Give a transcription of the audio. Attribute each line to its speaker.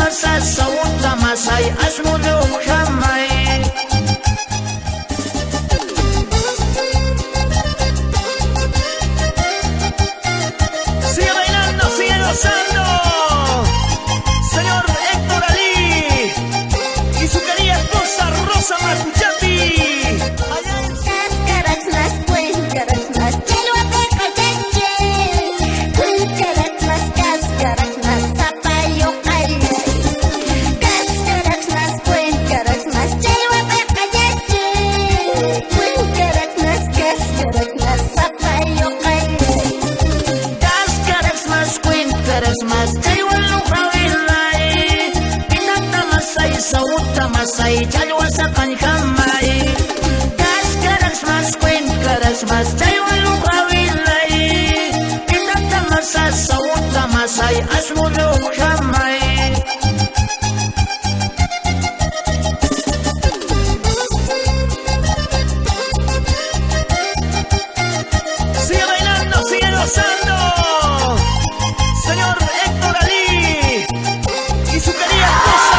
Speaker 1: masasawta masay asmulong kamay. Sigue bailando, sigue gozando, señor Héctor Ali y su querida esposa Rosa Macuchati. Mas jaywalong kawilay, pinagtamasay sa utamasay, jalwa sa kankamay. Karas mas kwent, karas mas jaywalong kawilay, pinagtamasay sa utamasay, asmulong kamay. Sigue bailando, sigue gozando, señor Héctor Ali y su querida esposa